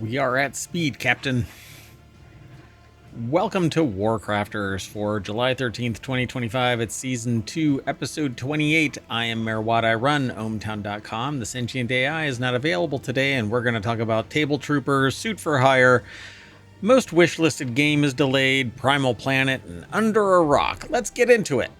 We are at speed, Captain. Welcome to WarCrafters for July 13th, 2025. It's Season 2, Episode 28. I am MayorWatt. I run ohmTown.com. The Sentient AI is not available today, and we're going to talk about Table Troopers, Suit for Hire, most wishlisted game is delayed, Primal Planet, and Under a Rock. Let's get into it.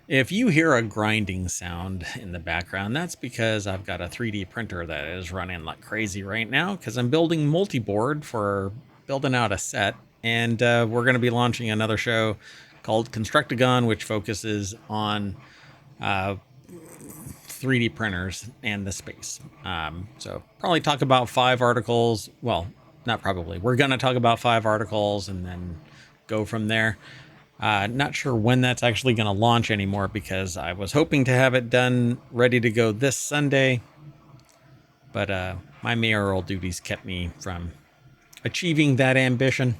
If you hear a grinding sound in the background, that's because I've got a 3D printer that is running like crazy right now because I'm building multi-board for building out a set, and we're going to be launching another show called Constructagon, which focuses on 3D printers and the space. So probably talk about 5 articles. Well, not probably. We're going to talk about 5 articles and then go from there. Not sure when that's actually going to launch anymore because I was hoping to have it done ready to go this Sunday, but my mayoral duties kept me from achieving that ambition.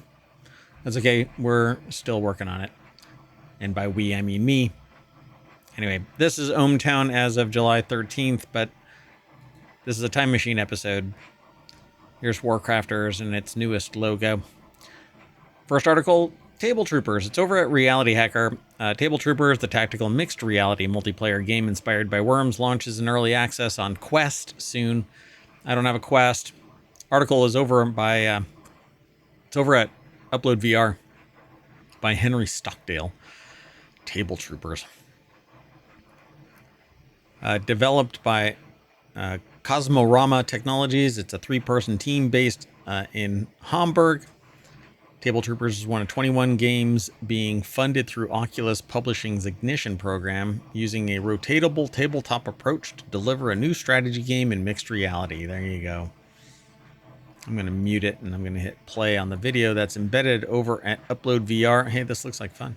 That's okay. We're still working on it. And by we, I mean me. Anyway, this is ohmTown as of July 13th, but this is a Time Machine episode. Here's WarCrafters and its newest logo. First article, Table Troopers. It's over at RealityHacker. Table Troopers, the tactical mixed reality multiplayer game inspired by Worms, launches in early access on Quest soon. I don't have a Quest. Article is over by it's over at Upload VR by Henry Stockdale. Table Troopers. Developed by Cosmorama Technologies. It's a 3-person team based in Hamburg. Table Troopers is one of 21 games being funded through Oculus Publishing's Ignition program, using a rotatable tabletop approach to deliver a new strategy game in mixed reality. There you go. I'm going to mute it, and I'm going to hit play on the video that's embedded over at Upload VR. Hey, this looks like fun.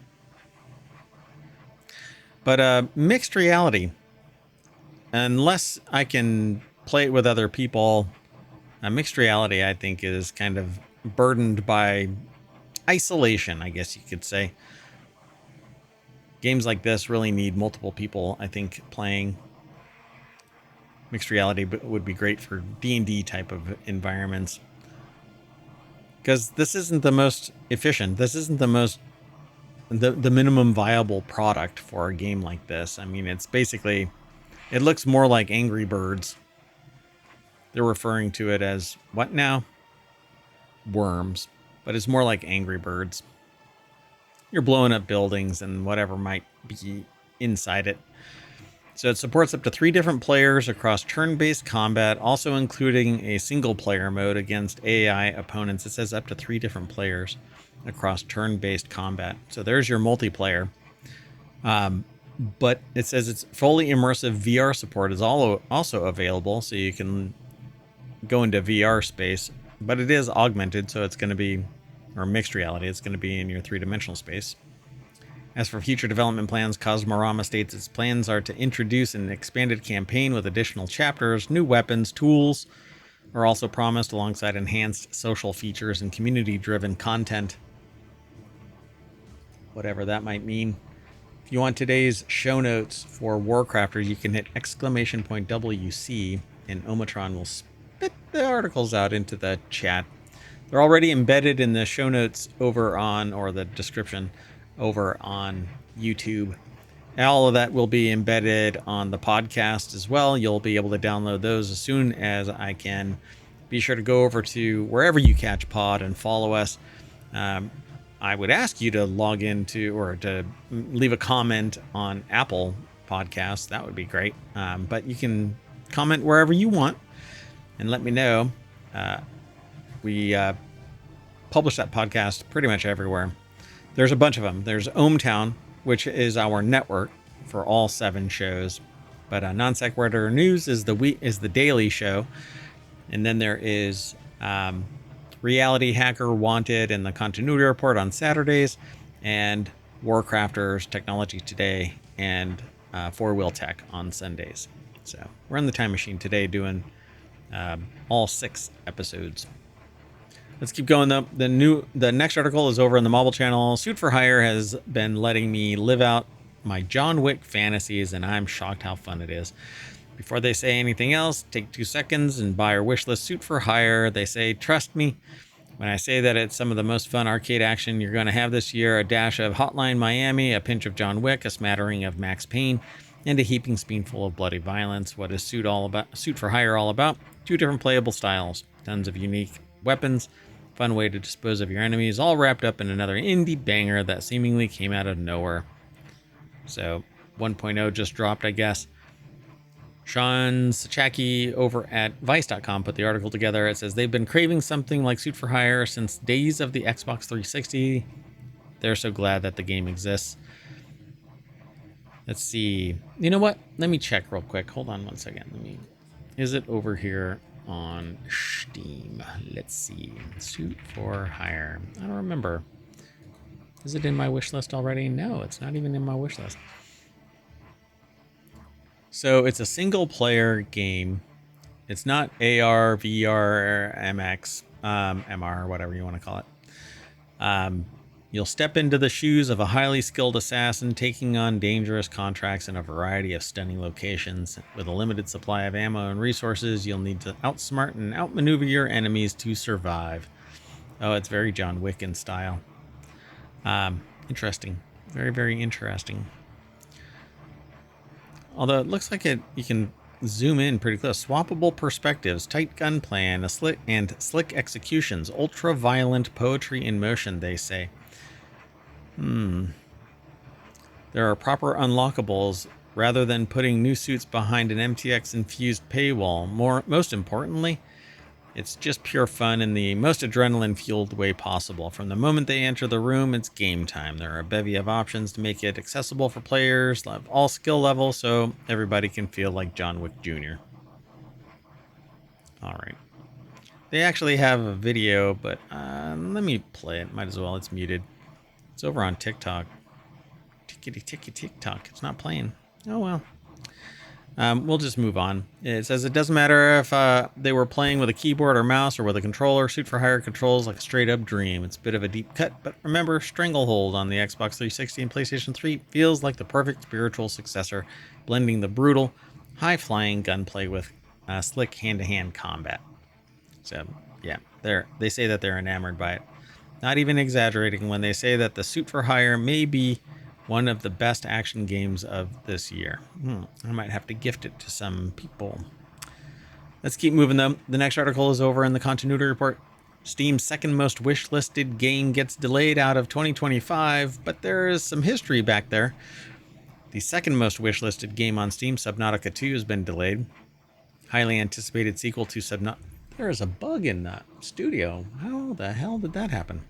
But mixed reality, unless I can play it with other people, mixed reality, I think, is kind of burdened by isolation, I guess you could say. Games like this really need multiple people, I think, playing. Mixed reality would be great for D&D type of environments. Because this isn't the most efficient. This isn't the minimum viable product for a game like this. I mean, it's basically, it looks more like Angry Birds. They're referring to it as, what now? Worms. But it's more like Angry Birds. You're blowing up buildings and whatever might be inside it. So it supports up to 3 different players across turn-based combat, also including a single-player mode against AI opponents. It says up to 3 different players across turn-based combat. So there's your multiplayer. But it says it's fully immersive VR support is also available, so you can go into VR space. But it is augmented, so it's going to be, or mixed reality, it's going to be in your 3-dimensional space. As for future development plans, Cosmorama states its plans are to introduce an expanded campaign with additional chapters, new weapons, tools are also promised alongside enhanced social features and community-driven content. Whatever that might mean. If you want today's show notes for WarCrafters, you can hit !WC and ohmTown will spit the articles out into the chat. They're already embedded in the show notes over on, or the description over on YouTube. All of that will be embedded on the podcast as well. You'll be able to download those as soon as I can. Be sure to go over to wherever you catch pod and follow us. I would ask you to log into or to leave a comment on Apple Podcasts. That would be great. But you can comment wherever you want and let me know. We publish that podcast pretty much everywhere. There's a bunch of them. There's ohmTown, which is our network for all 7 shows. But Non Sequitur News is the daily show. And then there is RealityHacker, Wanted, and the Continuity Report on Saturdays. And WarCrafters, TechnologyToday, and FourWheelTech on Sundays. So we're in the Time Machine today doing all 6 episodes. Let's keep going though. The next article is over in the mobile channel. Suit for Hire has been letting me live out my John Wick fantasies, and I'm shocked how fun it is. Before they say anything else, take 2 seconds and buy or wishlist Suit for Hire. They say, trust me when I say that it's some of the most fun arcade action you're going to have this year. A dash of Hotline Miami, a pinch of John Wick, a smattering of Max Payne, and a heaping spoonful of bloody violence. What is Suit for Hire all about? 2 different playable styles, tons of unique weapons, fun way to dispose of your enemies, all wrapped up in another indie banger that seemingly came out of nowhere. So 1.0 just dropped, I guess. Sean Sachaki over at Vice.com put the article together. It says they've been craving something like Suit for Hire since days of the Xbox 360. They're so glad that the game exists. Let's see. You know what? Let me check real quick. Hold on one second. Is it over here on Steam? Let's see. Suit for Hire. I don't remember. Is it in my wish list already? No, it's not even in my wish list. So it's a single player game. It's not AR, VR, MX, MR, whatever you want to call it. You'll step into the shoes of a highly skilled assassin taking on dangerous contracts in a variety of stunning locations. With a limited supply of ammo and resources, you'll need to outsmart and outmaneuver your enemies to survive. Oh, it's very John Wick in style. Interesting. Very, very interesting. Although it looks like you can zoom in pretty close. Swappable perspectives, tight gun plan, slick executions, ultra violent poetry in motion, they say. There are proper unlockables rather than putting new suits behind an MTX infused paywall. Most importantly, it's just pure fun in the most adrenaline-fueled way possible. From the moment they enter the room, it's game time. There are a bevy of options to make it accessible for players of all skill levels, so everybody can feel like John Wick Jr. All right. They actually have a video, but let me play it. Might as well. It's muted. It's over on TikTok. Tickety TikTok. It's not playing. Oh, well. We'll just move on. It says it doesn't matter if they were playing with a keyboard or mouse or with a controller. Suit for Hire controls like a straight up dream. It's a bit of a deep cut, but remember, Stranglehold on the Xbox 360 and PlayStation 3 feels like the perfect spiritual successor, blending the brutal, high-flying gunplay with slick hand-to-hand combat. So, yeah, they say that they're enamored by it. Not even exaggerating when they say that the Suit for Hire may be one of the best action games of this year. I might have to gift it to some people. Let's keep moving though. The next article is over in the continuity report. Steam's second most wish-listed game gets delayed out of 2025, but there is some history back there. The second most wish-listed game on Steam, Subnautica 2, has been delayed. Highly anticipated sequel to Subnautica. There is a bug in the studio. How the hell did that happen?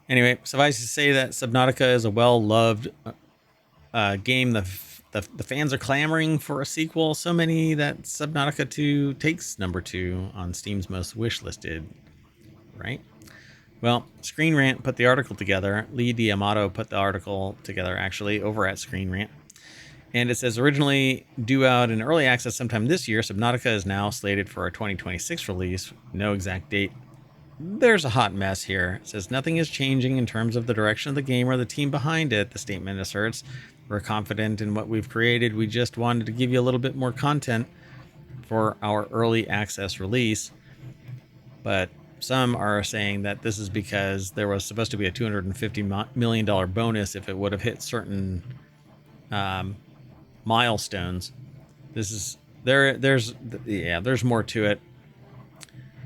Anyway, suffice to say that Subnautica is a well-loved game. The fans are clamoring for a sequel, so many that Subnautica 2 takes number 2 on Steam's most wish-listed, right? Well, Screen Rant put the article together. Lee D'Amato put the article together, actually, over at Screen Rant. And it says, originally due out in early access sometime this year, Subnautica is now slated for a 2026 release. No exact date. There's a hot mess here. It says nothing is changing in terms of the direction of the game or the team behind it, the statement asserts. We're confident in what we've created. We just wanted to give you a little bit more content for our early access release. But some are saying that this is because there was supposed to be a $250 million bonus if it would have hit certain milestones. There's more to it.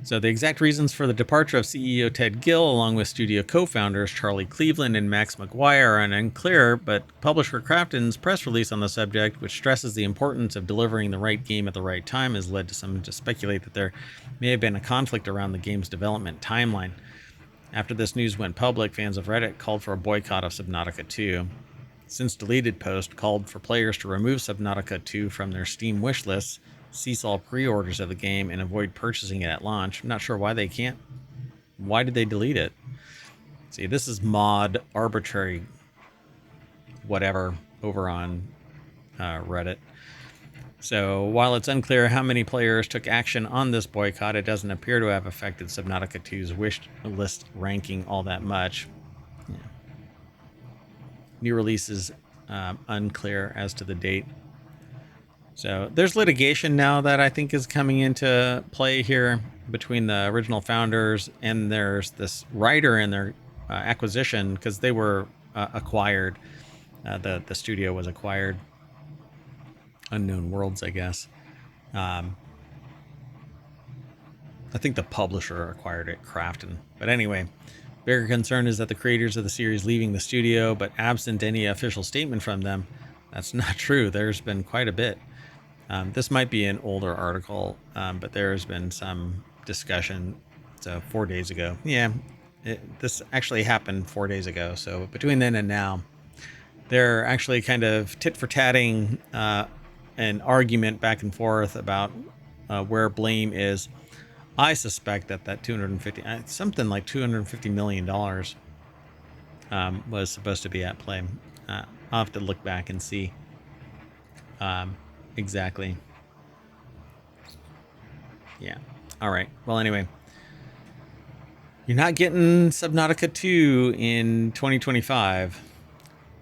So the exact reasons for the departure of CEO Ted Gill, along with studio co-founders Charlie Cleveland and Max McGuire, are unclear, but publisher Krafton's press release on the subject, which stresses the importance of delivering the right game at the right time, has led to some to speculate that there may have been a conflict around the game's development timeline. After this news went public, fans of Reddit called for a boycott of Subnautica 2. Since deleted post called for players to remove Subnautica 2 from their Steam wish lists, cease all pre-orders of the game, and avoid purchasing it at launch. I'm not sure why they can't. Why did they delete it? See, this is mod arbitrary whatever over on Reddit. So while it's unclear how many players took action on this boycott, it doesn't appear to have affected Subnautica 2's wish list ranking all that much. Yeah. new release is unclear as to the date. So there's litigation now that I think is coming into play here between the original founders, and there's this writer in their acquisition because they were acquired. The studio was acquired. Unknown Worlds, I guess. I think the publisher acquired it, Crafton. But anyway, bigger concern is that the creators of the series leaving the studio, but absent any official statement from them. That's not true. There's been quite a bit. This might be an older article, but there's been some discussion. So 4 days ago. Yeah, this actually happened 4 days ago. So between then and now, they're actually kind of tit for tatting an argument back and forth about where blame is. I suspect that 250, something like $250 million was supposed to be at play. I'll have to look back and see exactly. Yeah. All right. Well, anyway, you're not getting Subnautica 2 in 2025.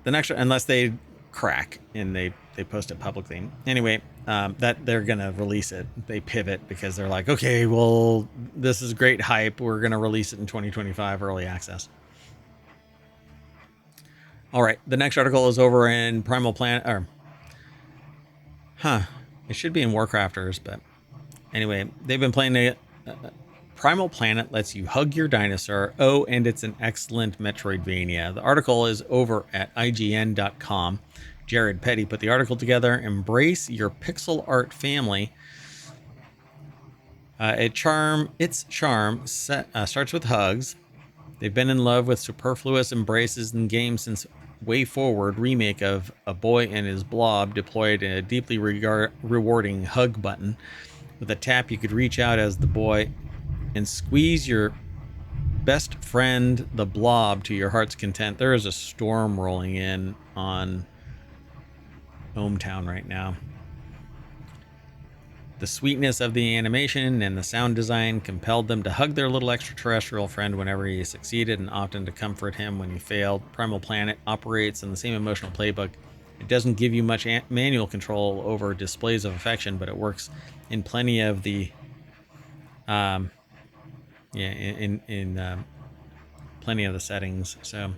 The next, unless they crack and they post it publicly. Anyway, that they're gonna release it. They pivot because they're like, okay, well, this is great hype. We're gonna release it in 2025 early access. All right, the next article is over in Primal Planet, or it should be in WarCrafters, but anyway, they've been playing it. Primal Planet lets you hug your dinosaur. Oh, and it's an excellent Metroidvania. The article is over at IGN.com. Jared Petty put the article together. Embrace your pixel art family. Its charm starts with hugs. They've been in love with superfluous embraces in games since Way Forward remake of A Boy and His Blob deployed a deeply rewarding hug button. With a tap, you could reach out as the boy and squeeze your best friend, the blob, to your heart's content. There is a storm rolling in on ohmTown right now. The sweetness of the animation and the sound design compelled them to hug their little extraterrestrial friend whenever he succeeded, and often to comfort him when he failed. Primal Planet operates in the same emotional playbook. It doesn't give you much manual control over displays of affection, but it works in plenty of the plenty of the settings. So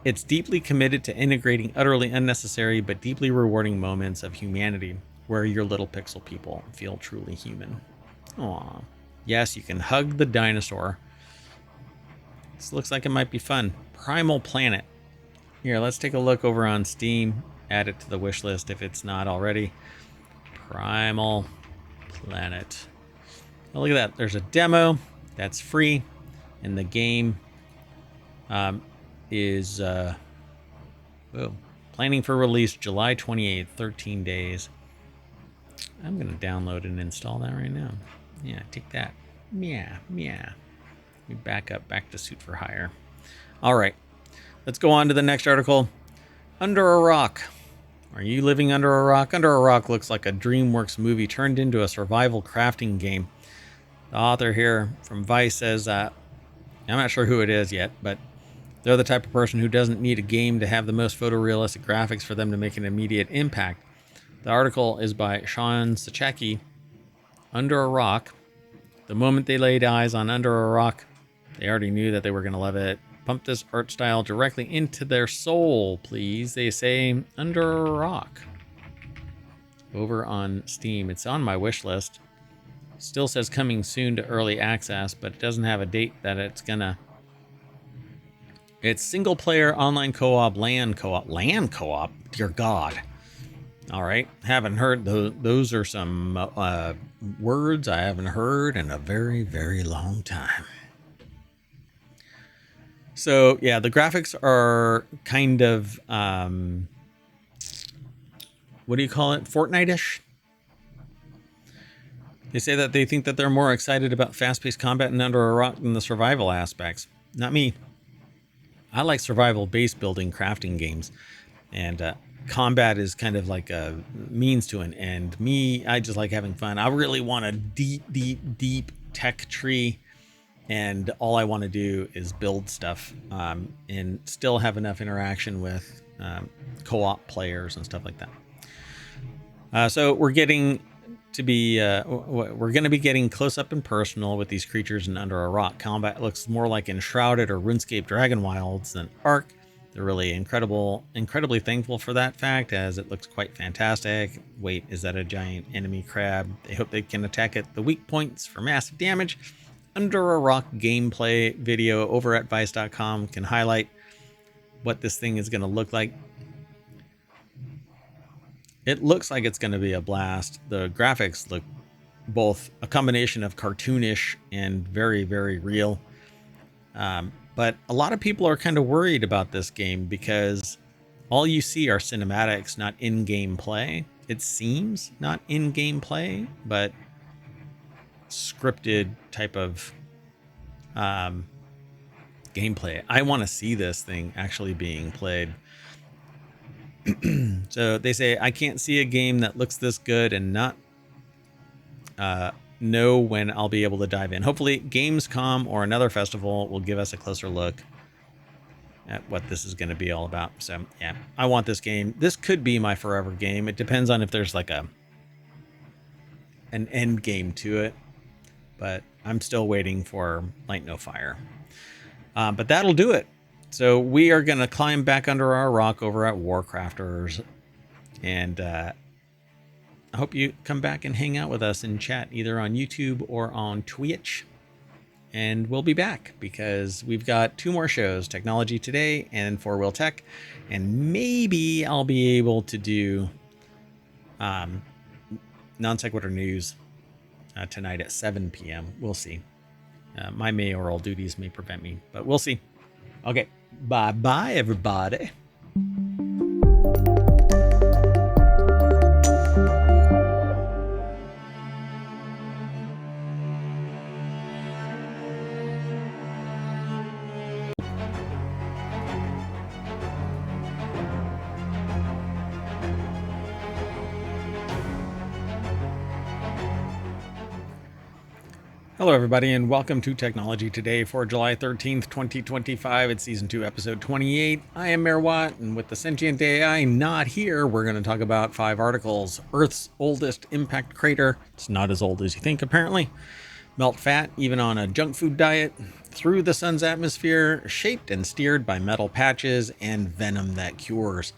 it's deeply committed to integrating utterly unnecessary but deeply rewarding moments of humanity where your little pixel people feel truly human. Aw. Yes, you can hug the dinosaur. This looks like it might be fun. Primal Planet. Here, let's take a look over on Steam. Add it to the wish list if it's not already. Primal Planet. Oh, look at that. There's a demo that's free, and the game is planning for release July 28th, 13 days. I'm going to download and install that right now. Yeah, take that. Yeah. We back to Suit for Hire. All right, let's go on to the next article. Under a Rock. Are you living under a rock? Under a Rock looks like a DreamWorks movie turned into a survival crafting game. The author here from Vice says, I'm not sure who it is yet, but they're the type of person who doesn't need a game to have the most photorealistic graphics for them to make an immediate impact. The article is by Sean Sachaki. Under a Rock. The moment they laid eyes on Under a Rock, they already knew that they were going to love it. Pump this art style directly into their soul, please. They say Under a Rock. Over on Steam. It's on my wish list. Still says coming soon to early access, but it doesn't have a date that it's gonna. It's single player online co-op, LAN co-op. Dear God. All right. Haven't heard those are some words I haven't heard in a very, very long time. So yeah, the graphics are kind of what do you call it? Fortnite-ish. They say that they think that they're more excited about fast-paced combat and Under a Rock than the survival aspects. Not me. I like survival base building crafting games, and combat is kind of like a means to an end. Me, I just like having fun. I really want a deep tech tree and all I want to do is build stuff and still have enough interaction with co-op players and stuff like that. So we're getting to be we're going to be getting close up and personal with these creatures in Under a Rock. Combat looks more like Enshrouded or RuneScape Dragon Wilds than Ark. They're really incredibly thankful for that fact, as it looks quite fantastic. Wait, is that a giant enemy crab? They hope they can attack at the weak points for massive damage. Under a Rock gameplay video over at vice.com can highlight what this thing is going to look like. It looks like it's going to be a blast. The graphics look both a combination of cartoonish and very, very real. But a lot of people are kind of worried about this game because all you see are cinematics, not in-game play. It seems not in-game play, but scripted type of gameplay. I want to see this thing actually being played. So they say, I can't see a game that looks this good and not know when I'll be able to dive in. Hopefully Gamescom or another festival will give us a closer look at what this is going to be all about. So yeah, I want this game. This could be my forever game. It depends on if there's like an end game to it, but I'm still waiting for Light No Fire. But that'll do it. So we are going to climb back under our rock over at WarCrafters, and I hope you come back and hang out with us and chat either on YouTube or on Twitch. And we'll be back because we've got 2 more shows, Technology Today and FourWheelTech. And maybe I'll be able to do Non Sequitur News tonight at 7 p.m. We'll see. My mayoral duties may prevent me, but we'll see. Okay, bye-bye, everybody. Hello, everybody, and welcome to Technology Today for July 13th, 2025. It's Season 2, Episode 28. I am MayorWatt, and with the Sentient AI not here, we're going to talk about 5 articles. Earth's oldest impact crater. It's not as old as you think, apparently. Melt fat, even on a junk food diet. Through the sun's atmosphere, shaped and steered by metal patches, and venom that cures.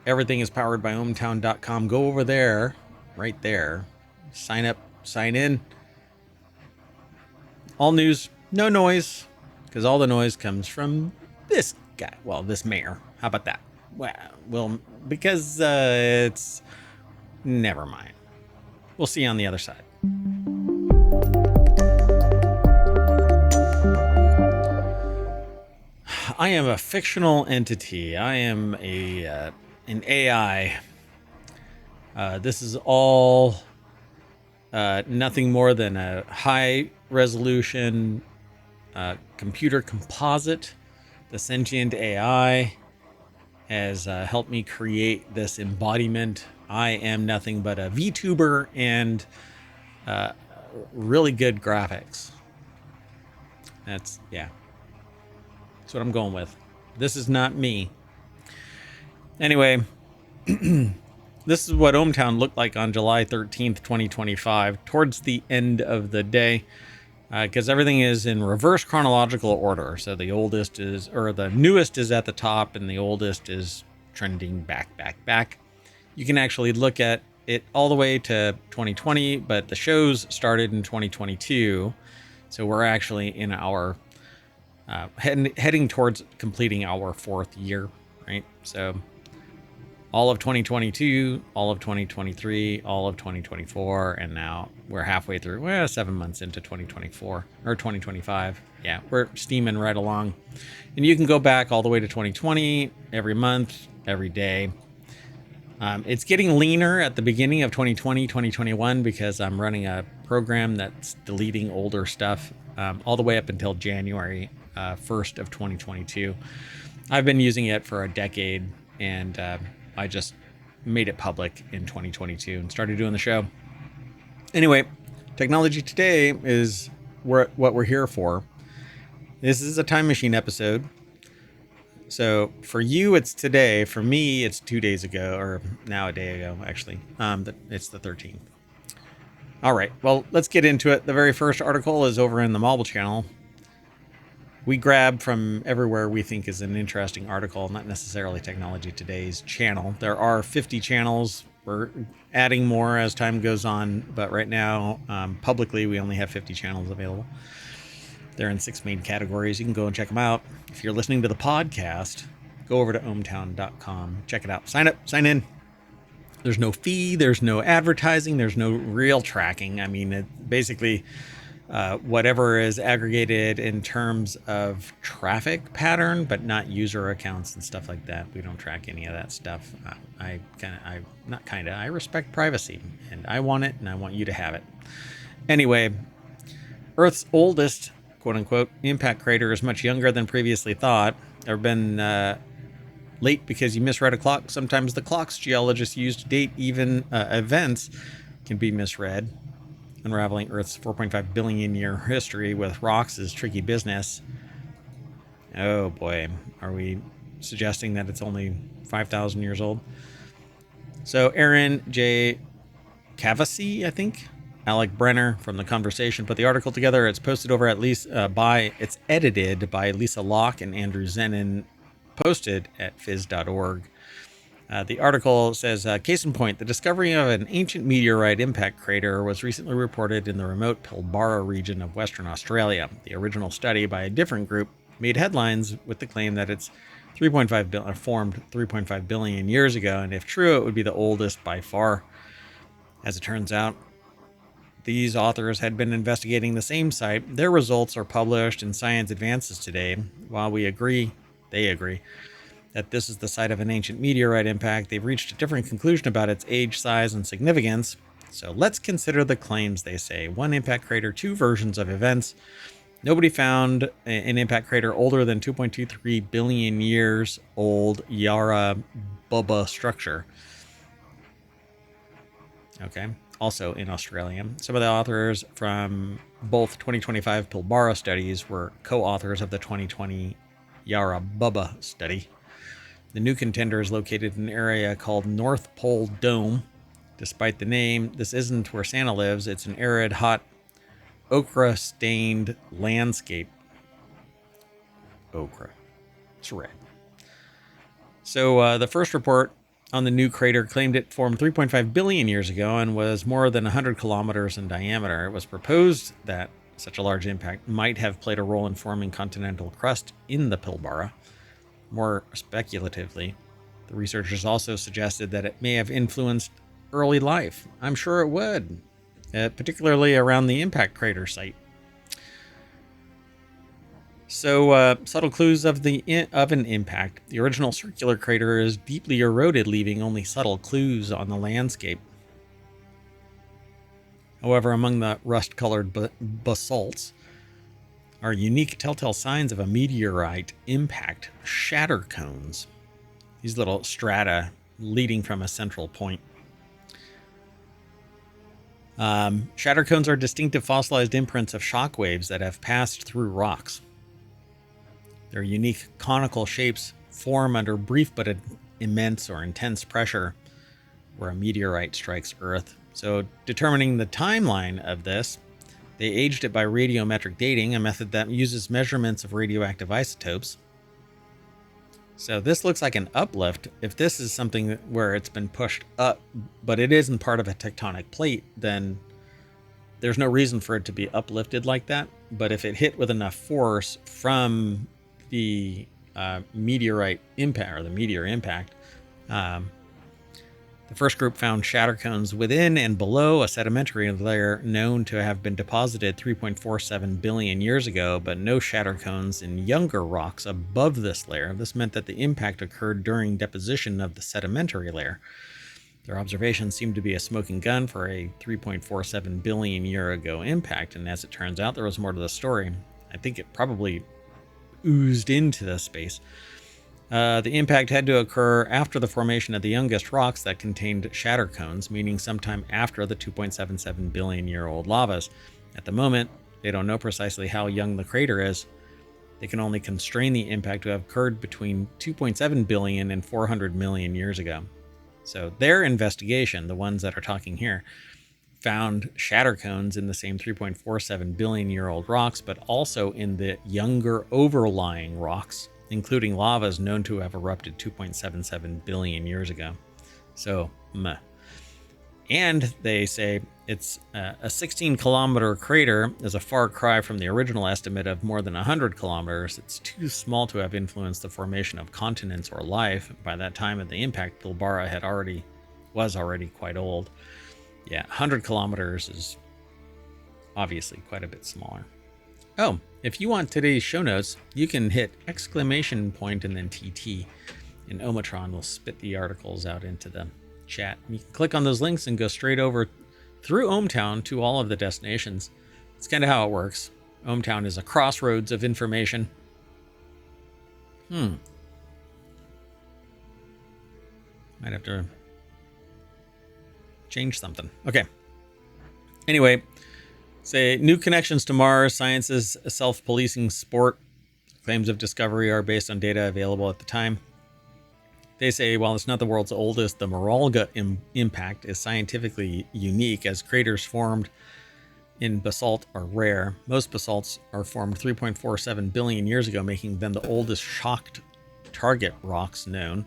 Everything is powered by ohmTown.com. Go over there, right there. Sign up, sign in. All news, no noise, because all the noise comes from this guy. Well, this mayor. How about that? Well, because it's... Never mind. We'll see you on the other side. I am a fictional entity. I am an AI. This is all nothing more than a high resolution computer composite. The Sentient AI has helped me create this embodiment. I am nothing but a VTuber and really good graphics. That's what I'm going with. This is not me. Anyway, this is what ohmTown looked like on July 13th, 2025, towards the end of the day, because everything is in reverse chronological order. So the newest is at the top, and the oldest is trending back. You can actually look at it all the way to 2020, but the shows started in 2022. So we're actually in our heading towards completing our 4th year, right? So all of 2022, all of 2023, all of 2024, and now we're halfway through, 7 months into 2024 or 2025. Yeah, we're steaming right along. And you can go back all the way to 2020, every month, every day. It's getting leaner at the beginning of 2020, 2021, because I'm running a program that's deleting older stuff all the way up until January 1st of 2022. I've been using it for a decade, and I just made it public in 2022 and started doing the show. Anyway, Technology Today is what we're here for. This is a time machine episode. So for you, it's today. For me, it's 2 days ago, or now a day ago, actually. It's the 13th. All right, well, let's get into it. The very first article is over in the mobile channel. We grab from everywhere we think is an interesting article, not necessarily Technology Today's channel. There are 50 channels. We're adding more as time goes on, but right now, publicly, we only have 50 channels available. They're in 6 main categories. You can go and check them out. If you're listening to the podcast, go over to ohmTown.com. Check it out. Sign up, sign in. There's no fee. There's no advertising. There's no real tracking. I mean, basically, whatever is aggregated in terms of traffic pattern, but not user accounts and stuff like that. We don't track any of that stuff. I respect privacy, and I want it, and I want you to have it. Anyway, Earth's oldest, quote unquote, impact crater is much younger than previously thought. There have been late because you misread a clock. Sometimes the clocks geologists use to date even events can be misread. Unraveling Earth's 4.5 billion year history with rocks is tricky business. Oh boy, are we suggesting that it's only 5,000 years old? So Aaron J. Cavasy, I think, Alec Brenner from The Conversation put the article together. It's posted over at least it's edited by Lisa Locke and Andrew Zenin, posted at phys.org. The article says, case in point, the discovery of an ancient meteorite impact crater was recently reported in the remote Pilbara region of Western Australia. The original study by a different group made headlines with the claim that it's formed 3.5 billion years ago, and if true, it would be the oldest by far. As it turns out, these authors had been investigating the same site. Their results are published in Science Advances today. While they agree that this is the site of an ancient meteorite impact, they've reached a different conclusion about its age, size, and significance. So let's consider the claims, they say. One impact crater, 2 versions of events. Nobody found an impact crater older than 2.23 billion years old Yarra Bubba structure. Okay. Also in Australia. Some of the authors from both 2025 Pilbara studies were co-authors of the 2020 Yarra Bubba study. The new contender is located in an area called North Pole Dome. Despite the name, this isn't where Santa lives. It's an arid, hot, ochre-stained landscape. Ochre. It's red. So the first report on the new crater claimed it formed 3.5 billion years ago and was more than 100 kilometers in diameter. It was proposed that such a large impact might have played a role in forming continental crust in the Pilbara. More speculatively, the researchers also suggested that it may have influenced early life. I'm sure it would, particularly around the impact crater site. So, subtle clues of an impact. The original circular crater is deeply eroded, leaving only subtle clues on the landscape. However, among the rust-colored basalts are unique telltale signs of a meteorite impact, shatter cones. These little strata leading from a central point. Shatter cones are distinctive fossilized imprints of shock waves that have passed through rocks. Their unique conical shapes form under brief but immense or intense pressure where a meteorite strikes Earth. So determining the timeline of this, they aged it by radiometric dating, a method that uses measurements of radioactive isotopes. So this looks like an uplift. If this is something where it's been pushed up, but it isn't part of a tectonic plate, then there's no reason for it to be uplifted like that. But if it hit with enough force from the meteorite impact, or the meteor impact, the first group found shatter cones within and below a sedimentary layer known to have been deposited 3.47 billion years ago, but no shatter cones in younger rocks above this layer. This meant that the impact occurred during deposition of the sedimentary layer. Their observations seemed to be a smoking gun for a 3.47 billion year ago impact, and as it turns out, there was more to the story. I think it probably oozed into the space. The impact had to occur after the formation of the youngest rocks that contained shatter cones, meaning sometime after the 2.77 billion year old lavas. At the moment, they don't know precisely how young the crater is. they can only constrain the impact to have occurred between 2.7 billion and 400 million years ago. So their investigation, the ones that are talking here, found shatter cones in the same 3.47 billion year old rocks, but also in the younger overlying rocks, including lavas known to have erupted 2.77 billion years ago. So, meh. And they say it's a 16-kilometer crater is a far cry from the original estimate of more than 100 kilometers. It's too small to have influenced the formation of continents or life. By that time of the impact, Pilbara was already quite old. Yeah, 100 kilometers is obviously quite a bit smaller. Oh, if you want today's show notes, you can hit exclamation point and then TT, and ohmTown will spit the articles out into the chat. You can click on those links and go straight over through ohmTown to all of the destinations. It's kind of how it works. ohmTown is a crossroads of information. Might have to change something. Okay. Anyway, say new connections to Mars. Science's self-policing sport. Claims of discovery are based on data available at the time. They say, while it's not the world's oldest, the Maralga impact is scientifically unique, as craters formed in basalt are rare. Most basalts are formed 3.47 billion years ago, making them the oldest shocked target rocks known.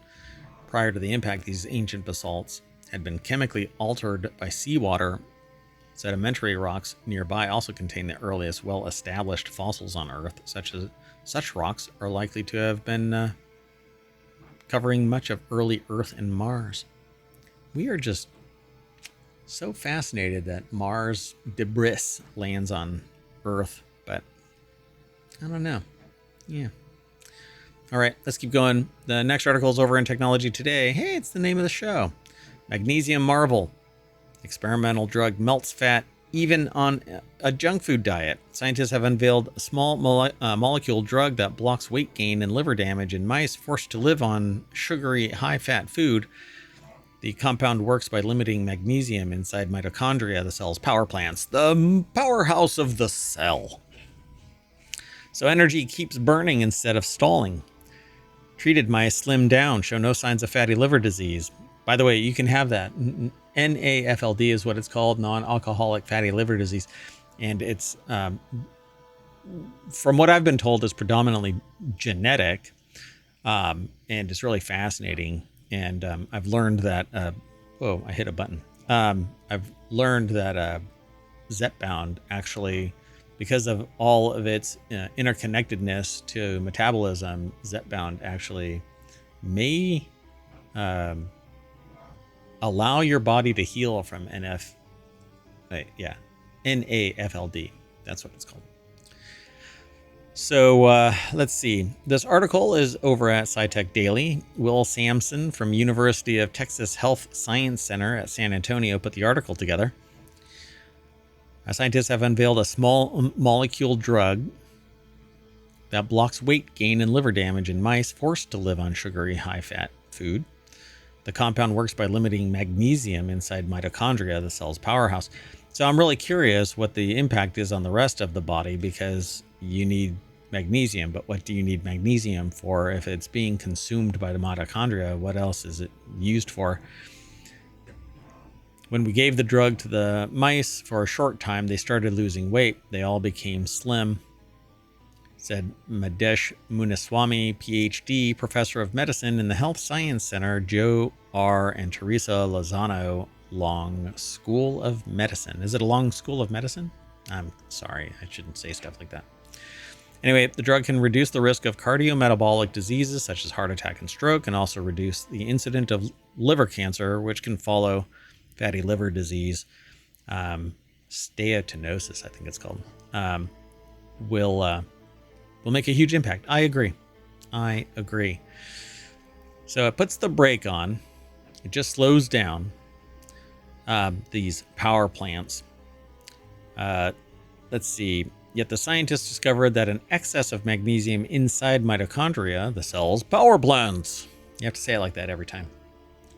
Prior to the impact, these ancient basalts had been chemically altered by seawater. Sedimentary rocks nearby also contain the earliest well-established fossils on Earth. Such rocks are likely to have been covering much of early Earth and Mars. We are just so fascinated that Mars debris lands on Earth, but I don't know. Yeah. All right, let's keep going. The next article is over in Technology Today. Hey, it's the name of the show. Magnesium Marvel. Experimental drug melts fat even on a junk food diet. Scientists have unveiled a small molecule drug that blocks weight gain and liver damage in mice forced to live on sugary, high-fat food. The compound works by limiting magnesium inside mitochondria, the cell's power plants, the powerhouse of the cell. So energy keeps burning instead of stalling. Treated mice slim down, show no signs of fatty liver disease. By the way, you can have that. NAFLD is what it's called, non-alcoholic fatty liver disease. And it's, from what I've been told, is predominantly genetic. And it's really fascinating. And I've learned that, whoa, I hit a button. I've learned that Zepbound actually, because of all of its interconnectedness to metabolism, Zepbound actually may allow your body to heal from NAFLD. That's what it's called. So let's see. This article is over at SciTech Daily. Will Sampson from University of Texas Health Science Center at San Antonio put the article together. Scientists have unveiled a small molecule drug that blocks weight gain and liver damage in mice forced to live on sugary, high-fat food. The compound works by limiting magnesium inside mitochondria, the cell's powerhouse. So I'm really curious what the impact is on the rest of the body, because you need magnesium, but what do you need magnesium for? If it's being consumed by the mitochondria, what else is it used for? When we gave the drug to the mice for a short time, they started losing weight. They all became slim, said Madesh Muniswamy, PhD, professor of medicine in the Health Science Center, Joe R. and Teresa Lozano Long School of Medicine. Is it a Long School of Medicine? I'm sorry, I shouldn't say stuff like that. Anyway, the drug can reduce the risk of cardiometabolic diseases such as heart attack and stroke, and also reduce the incidence of liver cancer, which can follow fatty liver disease. Steatosis, I think it's called, will make a huge impact. I agree. So it puts the brake on. It just slows down these power plants. Let's see. Yet the scientists discovered that an excess of magnesium inside mitochondria, the cell's power plants. You have to say it like that every time.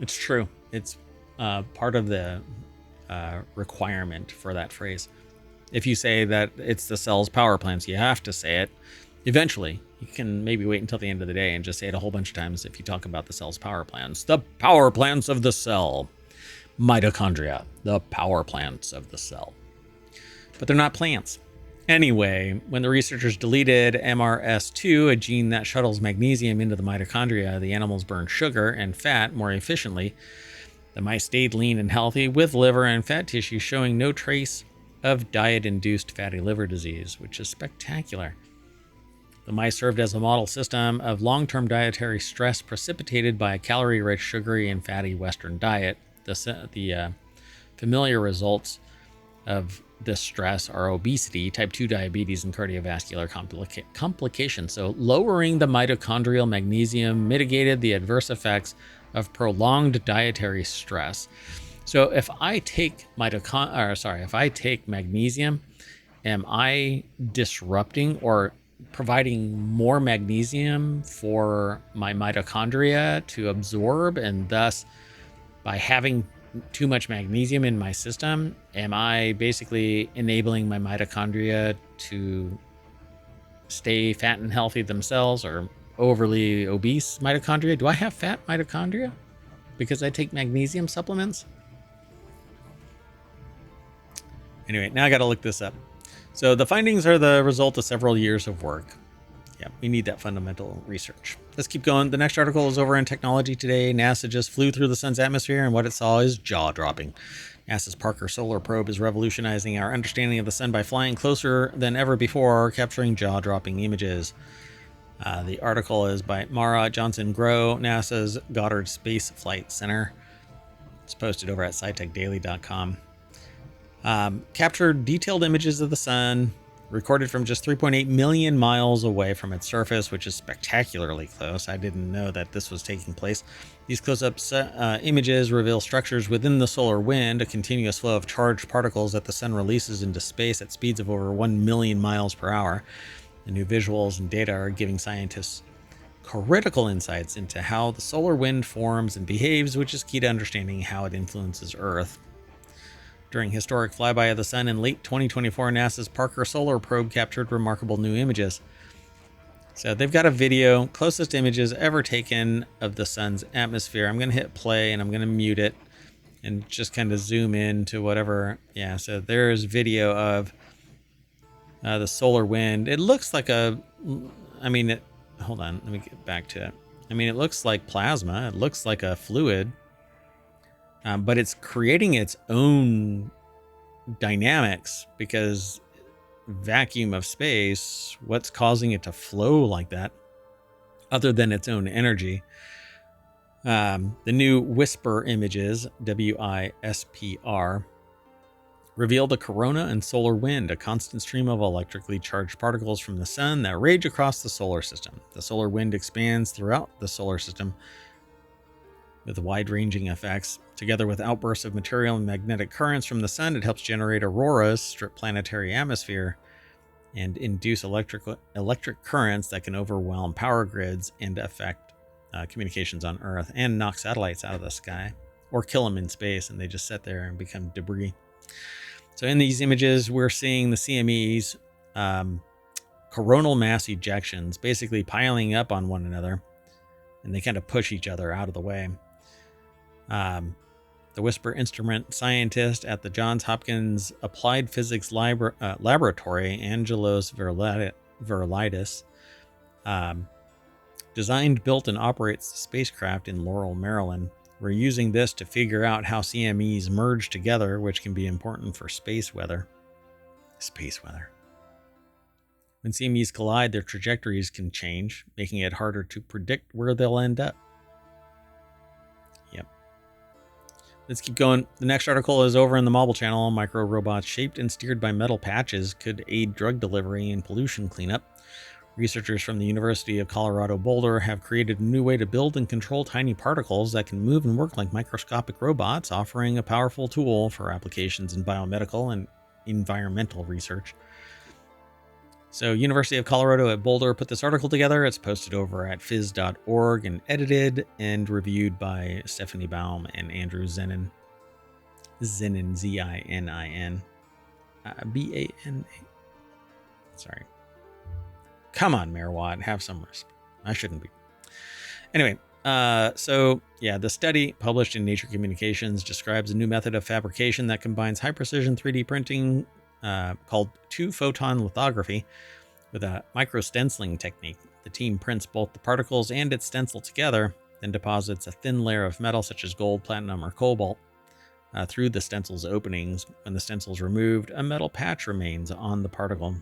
It's true. It's part of the requirement for that phrase. If you say that it's the cell's power plants, you have to say it. Eventually, you can maybe wait until the end of the day and just say it a whole bunch of times if you talk about the cell's power plants. The power plants of the cell. Mitochondria, the power plants of the cell. But they're not plants. Anyway, when the researchers deleted MRS2, a gene that shuttles magnesium into the mitochondria, the animals burned sugar and fat more efficiently. The mice stayed lean and healthy with liver and fat tissue showing no trace of diet-induced fatty liver disease, which is spectacular. The mice served as a model system of long-term dietary stress precipitated by a calorie-rich, sugary, and fatty Western diet. The familiar results of this stress are obesity, type 2 diabetes, and cardiovascular complications. So lowering the mitochondrial magnesium mitigated the adverse effects of prolonged dietary stress. So if I take magnesium, am I disrupting or providing more magnesium for my mitochondria to absorb, and thus by having too much magnesium in my system, am I basically enabling my mitochondria to stay fat and healthy themselves, or overly obese mitochondria? Do I have fat mitochondria because I take magnesium supplements? Anyway, now I got to look this up. So the findings are the result of several years of work. Yeah, we need that fundamental research. Let's keep going. The next article is over in Technology Today. NASA just flew through the sun's atmosphere, and what it saw is jaw-dropping. NASA's Parker Solar Probe is revolutionizing our understanding of the sun by flying closer than ever before, capturing jaw-dropping images. The article is by Mara Johnson-Grow, NASA's Goddard Space Flight Center. It's posted over at scitechdaily.com. Captured detailed images of the sun, recorded from just 3.8 million miles away from its surface, which is spectacularly close. I didn't know that this was taking place. These close-up images reveal structures within the solar wind, a continuous flow of charged particles that the sun releases into space at speeds of over 1 million miles per hour. The new visuals and data are giving scientists critical insights into how the solar wind forms and behaves, which is key to understanding how it influences Earth. During historic flyby of the sun in late 2024, NASA's Parker Solar Probe captured remarkable new images. So they've got a video, closest images ever taken of the sun's atmosphere. I'm going to hit play and I'm going to mute it and just kind of zoom in to whatever. Yeah, so there's video of the solar wind. It looks like hold on, let me get back to it. It looks like plasma. It looks like a fluid. But it's creating its own dynamics because vacuum of space, what's causing it to flow like that other than its own energy? The new WISPR images, WISPR, reveal the corona and solar wind, a constant stream of electrically charged particles from the sun that rage across the solar system. The solar wind expands throughout the solar system with wide-ranging effects. Together with outbursts of material and magnetic currents from the sun, it helps generate auroras, strip planetary atmosphere, and induce electric currents that can overwhelm power grids and affect communications on Earth and knock satellites out of the sky or kill them in space, and they just sit there and become debris. So in these images, we're seeing the CMEs, coronal mass ejections, basically piling up on one another, and they kind of push each other out of the way. The WISPR instrument scientist at the Johns Hopkins Applied Physics Laboratory, Angelos Virlidis, designed, built, and operates the spacecraft in Laurel, Maryland. We're using this to figure out how CMEs merge together, which can be important for space weather. When CMEs collide, their trajectories can change, making it harder to predict where they'll end up. Yep. Let's keep going. The next article is over in the Mobile Channel. Micro robots shaped and steered by metal patches could aid drug delivery and pollution cleanup. Researchers from the University of Colorado Boulder have created a new way to build and control tiny particles that can move and work like microscopic robots, offering a powerful tool for applications in biomedical and environmental research. So University of Colorado at Boulder put this article together. It's posted over at phys.org and edited and reviewed by Stephanie Baum and Andrew Zenin. Zenin, Z-I-N-I-N. B-A-N-A. Sorry. Come on, MayorWatt, have some risk. I shouldn't be. Anyway, so yeah, the study published in Nature Communications describes a new method of fabrication that combines high-precision 3D printing called two-photon lithography with a micro-stenciling technique. The team prints both the particles and its stencil together, then deposits a thin layer of metal such as gold, platinum, or cobalt through the stencil's openings. When the stencil is removed, a metal patch remains on the particle.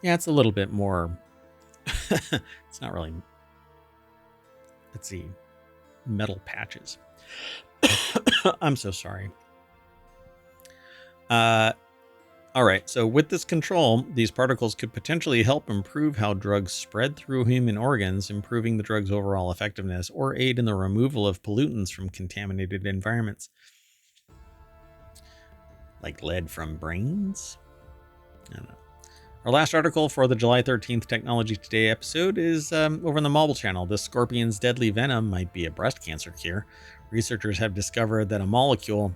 Yeah, it's a little bit more... it's not really... Let's see. Metal patches. I'm so sorry. All right, so with this control, these particles could potentially help improve how drugs spread through human organs, improving the drug's overall effectiveness, or aid in the removal of pollutants from contaminated environments. Like lead from brains? I don't know. Our last article for the July 13th Technology Today episode is over on the Mobile channel. This scorpion's deadly venom might be a breast cancer cure. Researchers have discovered that a molecule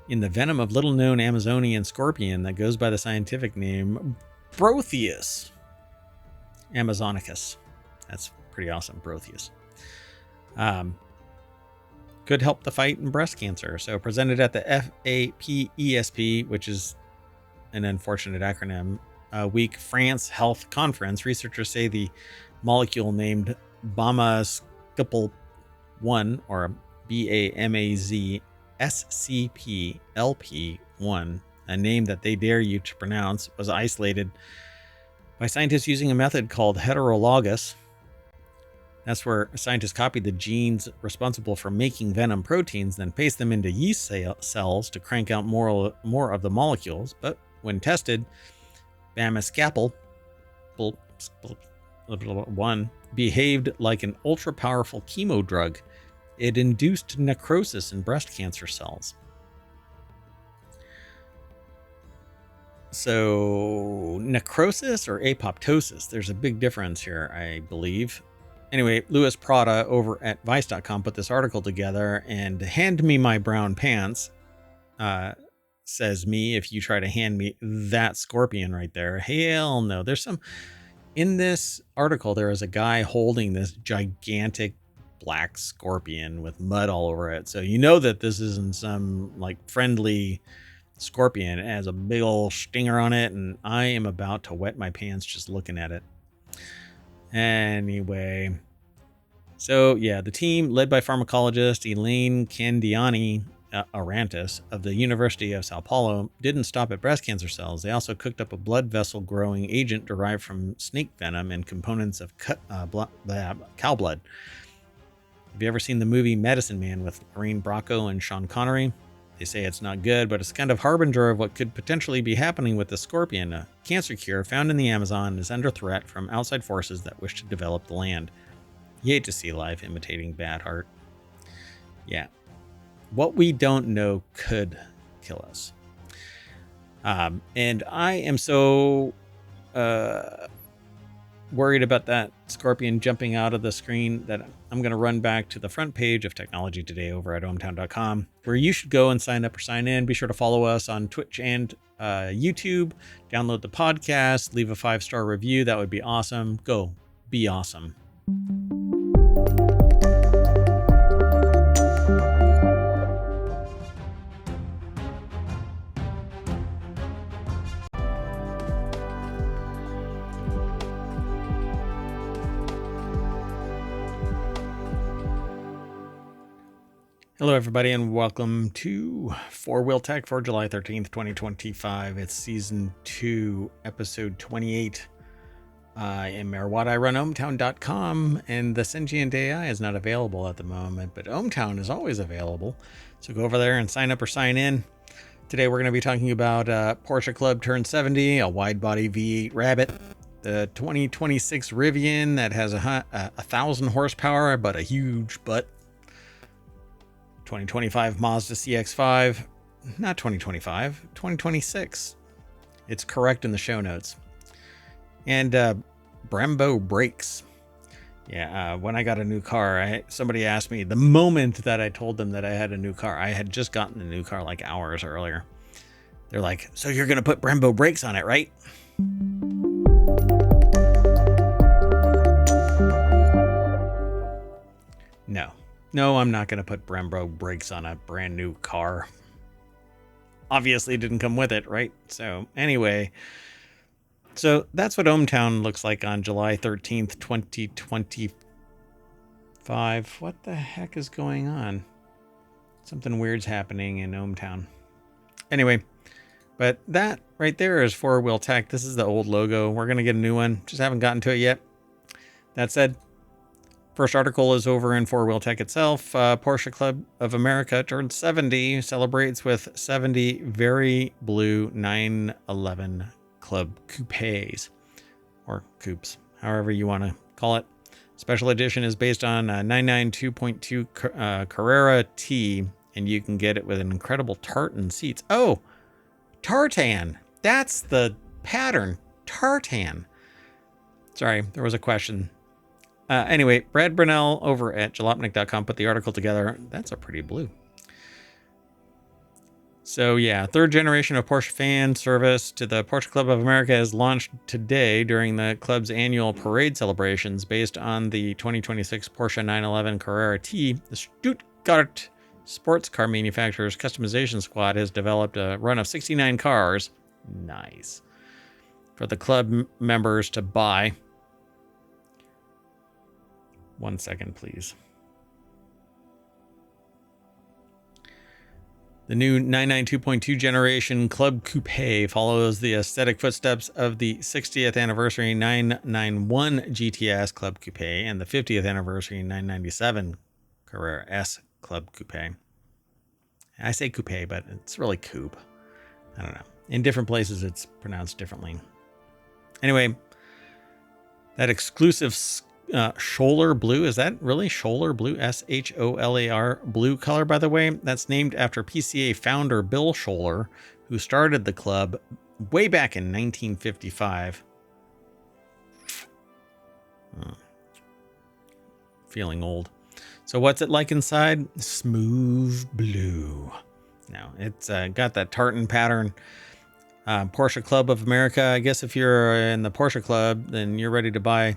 in the venom of little-known Amazonian scorpion that goes by the scientific name Brotheus amazonicus. That's pretty awesome, Brotheus. Could help the fight in breast cancer. So presented at the FAPESP, which is an unfortunate acronym, Week France Health Conference, researchers say the molecule named BAMAZSCP1, or BAMAZSCP-LP1, a name that they dare you to pronounce, was isolated by scientists using a method called heterologous. That's where scientists copied the genes responsible for making venom proteins, then paste them into yeast cells to crank out more of the molecules. But when tested, BAMAZSCP1 behaved like an ultra-powerful chemo drug. It induced necrosis in breast cancer cells. So, necrosis or apoptosis? There's a big difference here, I believe. Anyway, Louis Prada over at Vice.com put this article together, and hand me my brown pants, says me, if you try to hand me that scorpion right there. Hell no. There's some... In this article, there is a guy holding this gigantic black scorpion with mud all over it. So you know that this isn't some like friendly scorpion. It has a big old stinger on it, and I am about to wet my pants just looking at it. Anyway, so yeah, the team led by pharmacologist Elaine Candiani Arantes of the University of Sao Paulo didn't stop at breast cancer cells. They also cooked up a blood vessel growing agent derived from snake venom and components of cow blood. Have you ever seen the movie Medicine Man with Lorraine Bracco and Sean Connery? They say it's not good, but it's kind of harbinger of what could potentially be happening with the scorpion. A cancer cure found in the Amazon is under threat from outside forces that wish to develop the land. You hate to see life imitating bad art. Yeah. What we don't know could kill us. And I am so worried about that scorpion jumping out of the screen that I'm going to run back to the front page of Technology Today over at ohmTown.com, where you should go and sign up or sign in. Be sure to follow us on Twitch and YouTube. Download the podcast. Leave a 5-star review. That would be awesome. Go be awesome. Hello, everybody, and welcome to FourWheelTech for July 13th, 2025. It's Season 2, Episode 28. I am MayorWatt. I run ohmTown.com, and the Sentient AI is not available at the moment, but ohmTown is always available. So go over there and sign up or sign in. Today, we're going to be talking about Porsche Club Turn 70, a wide-body V8 Rabbit, the 2026 Rivian that has 1,000 horsepower, but a huge butt. 2025 Mazda CX-5, not 2025, 2026. It's correct in the show notes. And Brembo brakes. Yeah, when I got a new car, somebody asked me the moment that I told them that I had a new car. I had just gotten a new car like hours earlier. They're like, so you're going to put Brembo brakes on it, right? No, I'm not going to put Brembo brakes on a brand new car. Obviously, it didn't come with it, right? So anyway, so that's what ohmTown looks like on July 13th, 2025. What the heck is going on? Something weird's happening in ohmTown. Anyway, but that right there is FourWheelTech. This is the old logo. We're going to get a new one. Just haven't gotten to it yet. That said, first article is over in FourWheelTech itself. Porsche Club of America turned 70, celebrates with 70 very blue 911 Club Coupes, or coupes, however you want to call it. Special edition is based on 992.2 Carrera T, and you can get it with an incredible tartan seats. Oh, tartan. That's the pattern. Tartan. Sorry, there was a question. Anyway, Brad Brunel over at jalopnik.com put the article together. That's a pretty blue. So yeah, third generation of Porsche fan service to the Porsche Club of America is launched today during the club's annual parade celebrations. Based on the 2026 Porsche 911 Carrera T, the Stuttgart sports car manufacturer's customization squad has developed a run of 69 cars. Nice. For the club members to buy. 1 second, please. The new 992.2 generation Club Coupe follows the aesthetic footsteps of the 60th anniversary 991 GTS Club Coupe and the 50th anniversary 997 Carrera S Club Coupe. I say coupe, but it's really coupe. I don't know. In different places, it's pronounced differently. Anyway, that exclusive Scholar blue, is that really Scholar blue? Scholar blue color, by the way. That's named after PCA founder Bill Scholar, who started the club way back in 1955. Feeling old. So what's it like inside? Smooth blue. Now it's got that tartan pattern. Porsche Club of America. I guess if you're in the Porsche Club, then you're ready to buy.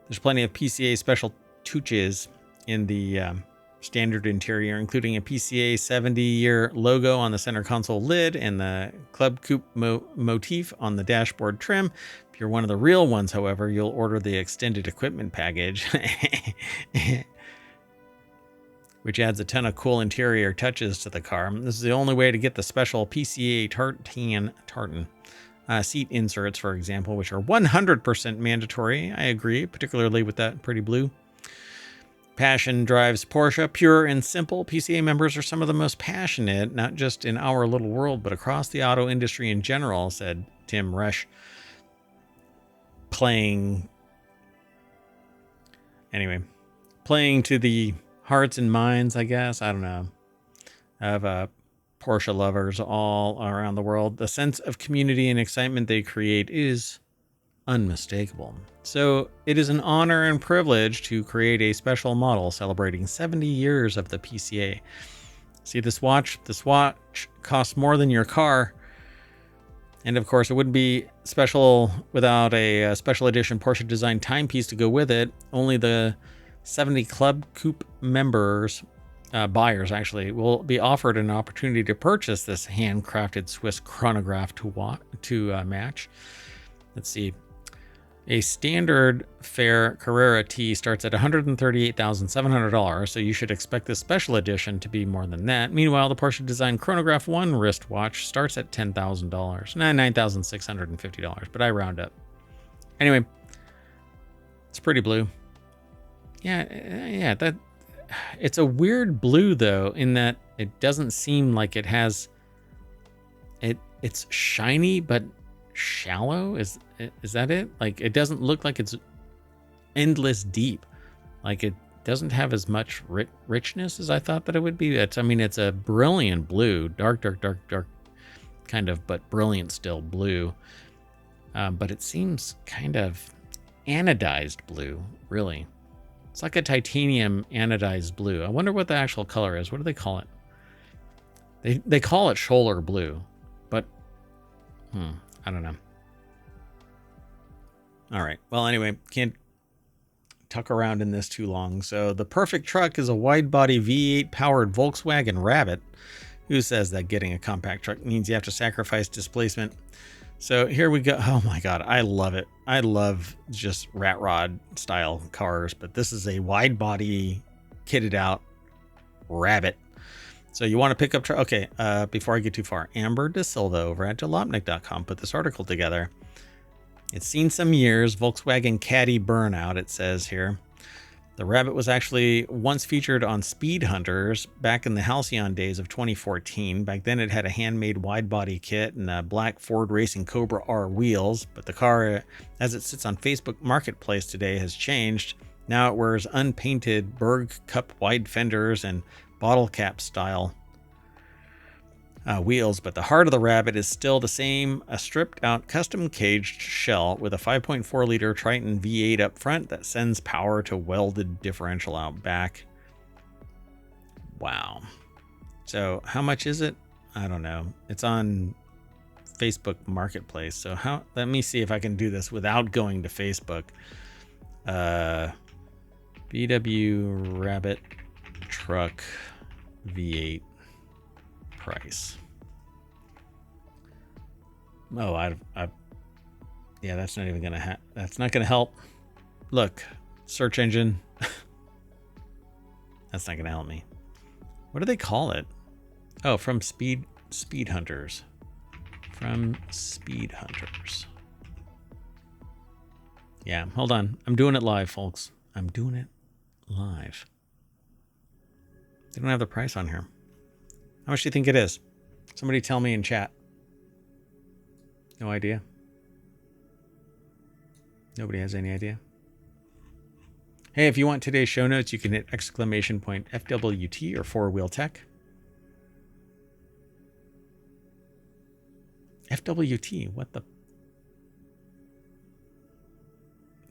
There's plenty of PCA special touches in the standard interior, including a PCA 70-year logo on the center console lid and the Club Coupe motif on the dashboard trim. If you're one of the real ones, however, you'll order the extended equipment package, which adds a ton of cool interior touches to the car. This is the only way to get the special PCA tartan. Seat inserts, for example, which are 100% mandatory. I agree, particularly with that pretty blue. Passion drives Porsche. Pure and simple. PCA members are some of the most passionate, not just in our little world, but across the auto industry in general, said Tim Resch. Playing to the hearts and minds, I guess. I don't know. Of Porsche lovers all around the world. The sense of community and excitement they create is unmistakable. So it is an honor and privilege to create a special model celebrating 70 years of the PCA. See this watch? This watch costs more than your car. And of course, it wouldn't be special without a special edition Porsche designed timepiece to go with it. Only the 70 Club Coupe members, buyers actually, will be offered an opportunity to purchase this handcrafted Swiss chronograph to match. Let's see. A standard fare Carrera T starts at $138,700, so you should expect this special edition to be more than that. Meanwhile, the Porsche designed Chronograph 1 wristwatch starts at $10,000. $9,650, but I round up. Anyway, it's pretty blue. Yeah, that it's a weird blue though, in that it doesn't seem like it has it's shiny but shallow. Is that it? Like, it doesn't look like it's endless deep. Like, it doesn't have as much richness as I thought that it would be. It's a brilliant blue, dark kind of, but brilliant still blue. But it seems kind of anodized blue, really. It's like a titanium anodized blue. I wonder what the actual color is. What do they call it? They call it Scholar blue, but I don't know. All right. Well, anyway, can't tuck around in this too long. So the perfect truck is a wide-body V8 powered Volkswagen Rabbit. Who says that getting a compact truck means you have to sacrifice displacement? So here we go. Oh my God, I love it. I love just rat rod style cars, but this is a wide-body kitted out Rabbit. So you want to pick up truck? Okay, before I get too far, Amber De Silva over at jalopnik.com put this article together. It's seen some years, Volkswagen Caddy burnout, it says here. The Rabbit was actually once featured on Speed Hunters back in the Halcyon days of 2014. Back then it had a handmade wide-body kit and a black Ford Racing Cobra R wheels, but the car, as it sits on Facebook Marketplace today, has changed. Now it wears unpainted Berg Cup wide fenders and bottle cap style wheels, but the heart of the Rabbit is still the same, a stripped out custom caged shell with a 5.4 liter Triton V8 up front that sends power to welded differential out back. Wow. So how much is it? I don't know. It's on Facebook Marketplace. So let me see if I can do this without going to Facebook. VW Rabbit truck V8 price. Oh, yeah, that's not even gonna that's not gonna help. Look, search engine. That's not gonna help me. What do they call it? Oh, from Speed Hunters. From Speed Hunters. Yeah, hold on. I'm doing it live, folks. I'm doing it live. They don't have the price on here. How much do you think it is? Somebody tell me in chat. No idea. Nobody has any idea. Hey, if you want today's show notes, you can hit !FWT or FourWheelTech. FWT, what the?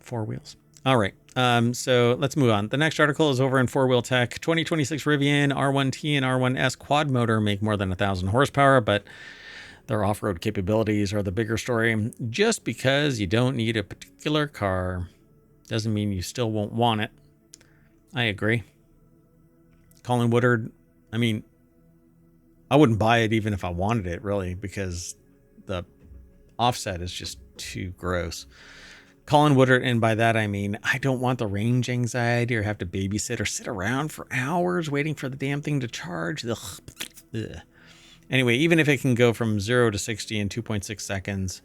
4 wheels. All right. So let's move on. The next article is over in FourWheelTech. 2026 Rivian R1T and R1S quad motor make more than 1,000 horsepower, but their off-road capabilities are the bigger story. Just because you don't need a particular car doesn't mean you still won't want it. I agree. Colin Woodard, I mean, I wouldn't buy it even if I wanted it, really, because the offset is just too gross. Colin Woodard, and by that I mean I don't want the range anxiety or have to babysit or sit around for hours waiting for the damn thing to charge. Ugh. Anyway, even if it can go from 0 to 60 in 2.6 seconds,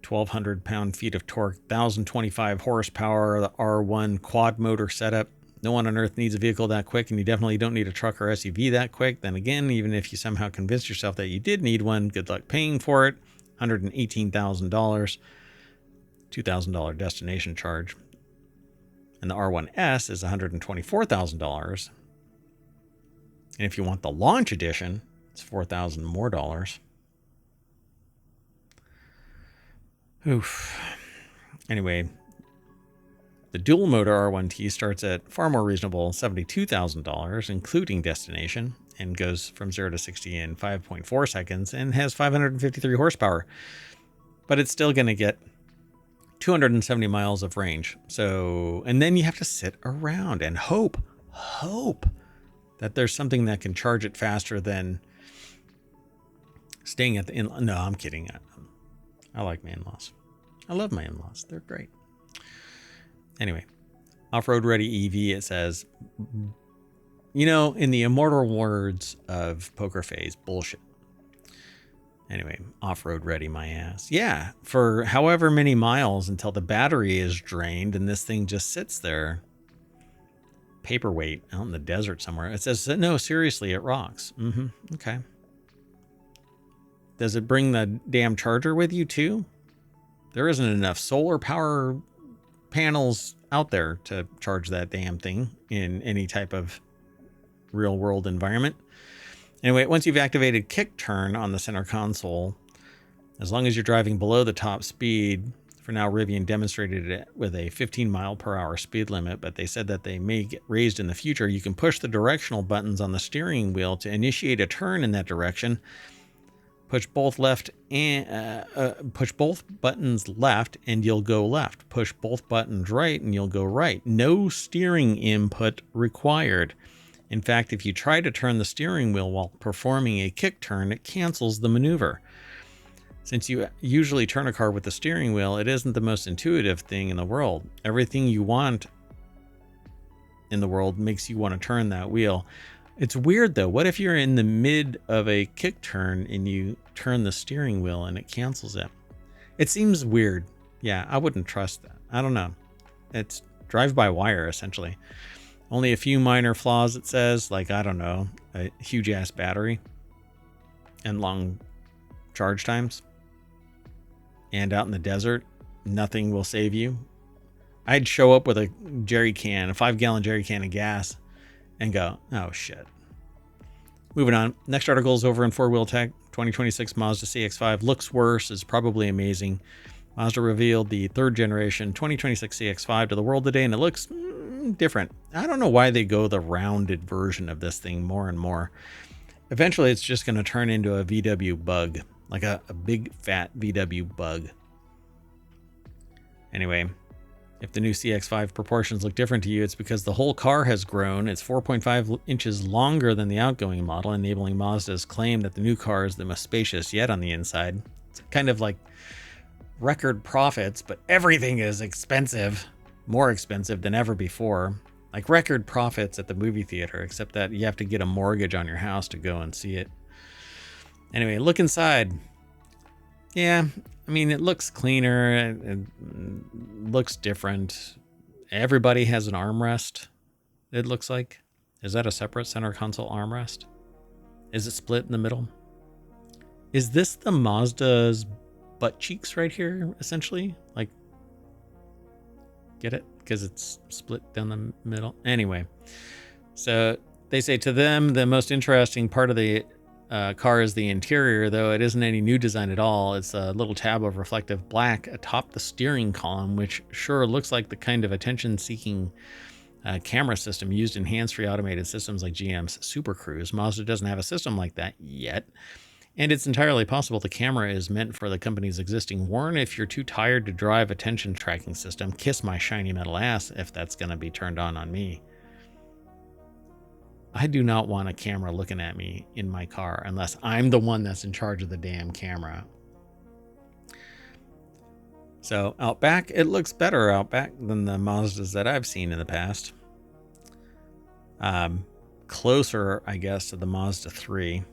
1,200 pound-feet of torque, 1,025 horsepower, the R1 quad motor setup, no one on earth needs a vehicle that quick, and you definitely don't need a truck or SUV that quick. Then again, even if you somehow convinced yourself that you did need one, good luck paying for it. $118,000. $2,000 destination charge. And the R1S is $124,000. And if you want the launch edition, it's $4,000 more dollars. Oof. Anyway, the dual motor R1T starts at far more reasonable $72,000, including destination, and goes from 0 to 60 in 5.4 seconds and has 553 horsepower. But it's still going to get 270 miles of range. So, and then you have to sit around and hope that there's something that can charge it faster than staying at the in. No, I'm kidding. I like my in-laws. I love my in-laws. They're great. Anyway, off-road ready EV, it says, you know, in the immortal words of Poker Face, bullshit. Anyway, off-road ready my ass. Yeah, for however many miles until the battery is drained and this thing just sits there. Paperweight out in the desert somewhere. It says, no, seriously, it rocks. Okay. Does it bring the damn charger with you too? There isn't enough solar power panels out there to charge that damn thing in any type of real world environment. Anyway, once you've activated kick turn on the center console, as long as you're driving below the top speed, for now Rivian demonstrated it with a 15 mile per hour speed limit, but they said that they may get raised in the future. You can push the directional buttons on the steering wheel to initiate a turn in that direction. Push both buttons left and you'll go left. Push both buttons right and you'll go right. No steering input required. In fact, if you try to turn the steering wheel while performing a kick turn, it cancels the maneuver. Since you usually turn a car with the steering wheel, it isn't the most intuitive thing in the world. Everything you want in the world makes you want to turn that wheel. It's weird though. What if you're in the mid of a kick turn and you turn the steering wheel and it cancels it? It seems weird. Yeah, I wouldn't trust that. I don't know. It's drive-by-wire essentially. Only a few minor flaws, it says, like, I don't know, a huge ass battery and long charge times. And out in the desert, nothing will save you. I'd show up with a 5-gallon jerry can of gas and go, oh shit. Moving on. Next article is over in FourWheelTech. 2026 Mazda CX-5 looks worse, is probably amazing. Mazda revealed the third generation 2026 CX-5 to the world today, and it looks different. I don't know why they go the rounded version of this thing more and more. Eventually, it's just going to turn into a VW bug, like a big fat VW bug. Anyway, if the new CX-5 proportions look different to you, it's because the whole car has grown. It's 4.5 inches longer than the outgoing model, enabling Mazda's claim that the new car is the most spacious yet on the inside. It's kind of like record profits, but everything is expensive, more expensive than ever before. Like record profits at the movie theater, except that you have to get a mortgage on your house to go and see it. Anyway, look inside. Yeah, I mean, it looks cleaner. It looks different. Everybody has an armrest, it looks like. Is that a separate center console armrest? Is it split in the middle? Is this the Mazda's butt cheeks right here, essentially? Like, get it? Because it's split down the middle. Anyway, so they say to them, the most interesting part of the car is the interior, though it isn't any new design at all. It's a little tab of reflective black atop the steering column, which sure looks like the kind of attention-seeking camera system used in hands-free automated systems like GM's Super Cruise. Mazda doesn't have a system like that yet, and it's entirely possible the camera is meant for the company's existing warn if you're too tired to drive attention tracking system. Kiss my shiny metal ass if that's going to be turned on me. I do not want a camera looking at me in my car unless I'm the one that's in charge of the damn camera. So out back, it looks better out back than the Mazdas that I've seen in the past. Closer, I guess, to the Mazda 3.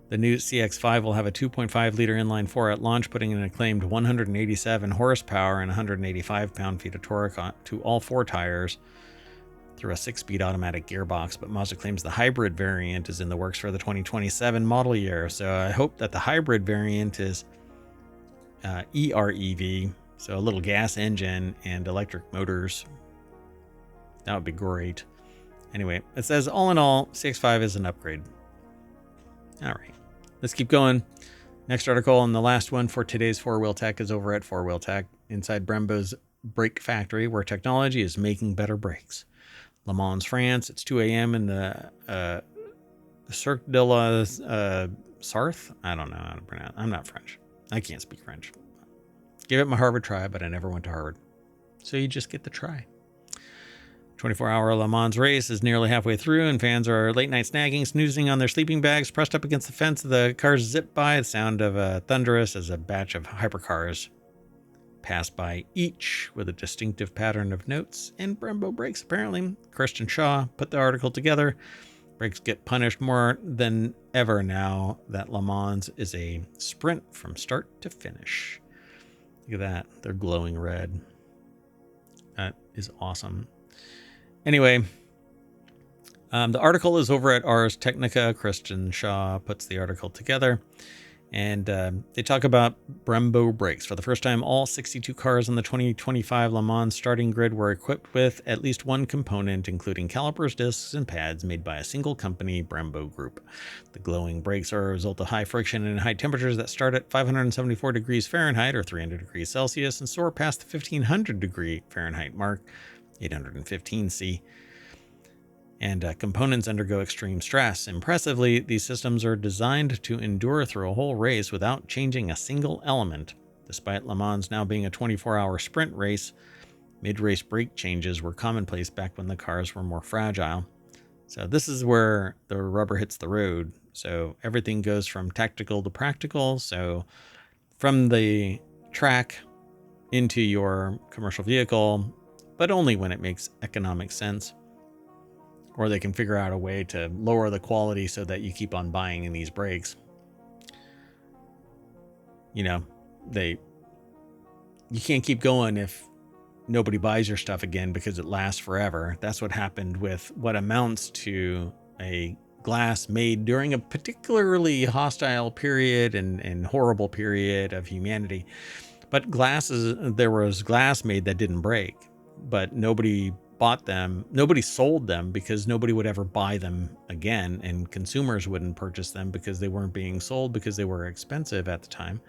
The new CX-5 will have a 2.5 liter inline 4 at launch, putting an acclaimed 187 horsepower and 185 pound-feet of torque to all four tires through a 6-speed automatic gearbox, but Mazda claims the hybrid variant is in the works for the 2027 model year. So I hope that the hybrid variant is EREV, so a little gas engine and electric motors. That would be great. Anyway, it says all in all, CX-5 is an upgrade. All right, let's keep going. Next article and the last one for today's FourWheelTech is over at FourWheelTech inside Brembo's brake factory, where technology is making better brakes. Le Mans, France. It's 2 a.m. in the Cirque de la Sarthe. I don't know how to pronounce it. I'm not French. I can't speak French. Give it my Harvard try, but I never went to Harvard. So you just get the try. 24-hour Le Mans race is nearly halfway through, and fans are late night snagging, snoozing on their sleeping bags, pressed up against the fence. The cars zip by, the sound of thunderous as a batch of hypercars pass by, each with a distinctive pattern of notes and Brembo brakes. Apparently, Christian Shaw put the article together. Brakes get punished more than ever now that Le Mans is a sprint from start to finish. Look at that. They're glowing red. That is awesome. Anyway, the article is over at Ars Technica. Christian Shaw puts the article together. And they talk about Brembo brakes. For the first time, all 62 cars on the 2025 Le Mans starting grid were equipped with at least one component, including calipers, discs, and pads made by a single company, Brembo Group. The glowing brakes are a result of high friction and high temperatures that start at 574 degrees Fahrenheit or 300 degrees Celsius and soar past the 1500 degree Fahrenheit mark, 815 C. and components undergo extreme stress. Impressively, these systems are designed to endure through a whole race without changing a single element. Despite Le Mans now being a 24-hour sprint race, mid-race brake changes were commonplace back when the cars were more fragile. So this is where the rubber hits the road. So everything goes from tactical to practical. So from the track into your commercial vehicle, but only when it makes economic sense. Or they can figure out a way to lower the quality so that you keep on buying in these brakes. You know, you can't keep going if nobody buys your stuff again because it lasts forever. That's what happened with what amounts to a glass made during a particularly hostile period and horrible period of humanity. But there was glass made that didn't break, but nobody bought them. Nobody sold them because nobody would ever buy them again, and consumers wouldn't purchase them because they weren't being sold because they were expensive at the time.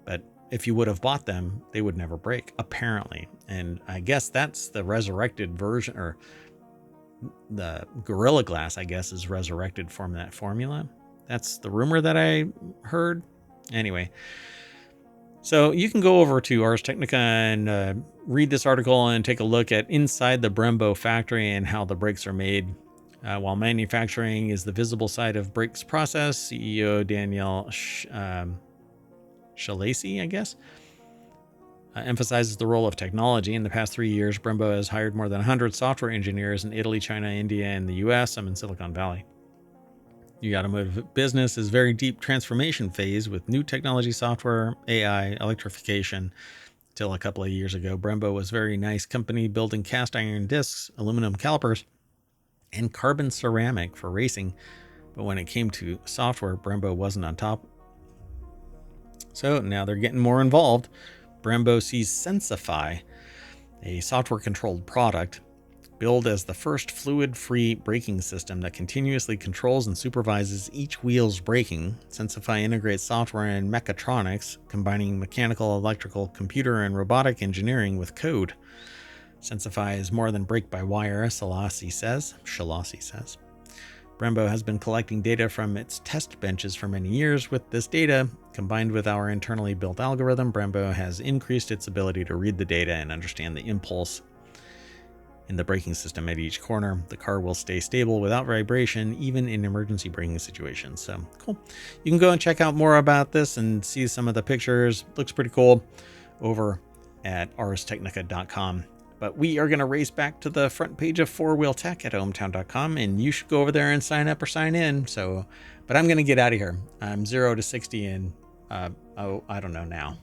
But if you would have bought them, they would never break, apparently. And I guess that's the resurrected version, or the Gorilla Glass, I guess, is resurrected from that formula. That's the rumor that I heard. Anyway, so you can go over to Ars Technica and read this article and take a look at inside the Brembo factory and how the brakes are made. While manufacturing is the visible side of brakes process, CEO Daniel Shalacy, I guess, emphasizes the role of technology. In the past 3 years, Brembo has hired more than 100 software engineers in Italy, China, India, and the US, some in Silicon Valley. The automotive business is very deep transformation phase with new technology, software, AI, electrification. Till a couple of years ago, Brembo was a very nice company building cast iron discs, aluminum calipers, and carbon ceramic for racing. But when it came to software, Brembo wasn't on top. So now they're getting more involved. Brembo sees Sensify, a software-controlled product, billed as the first fluid-free braking system that continuously controls and supervises each wheel's braking. Sensify integrates software and mechatronics, combining mechanical, electrical, computer, and robotic engineering with code. Sensify is more than brake-by-wire, Shalacy says. Brembo has been collecting data from its test benches for many years. With this data, combined with our internally built algorithm, Brembo has increased its ability to read the data and understand the impulse in the braking system at each corner. The car will stay stable without vibration, even in emergency braking situations. So cool. You can go and check out more about this and see some of the pictures. Looks pretty cool over at arstechnica.com. But we are going to race back to the front page of FourWheelTech at ohmTown.com, and you should go over there and sign up or sign in. So, but I'm going to get out of here. I'm 0 to 60 in, I don't know now.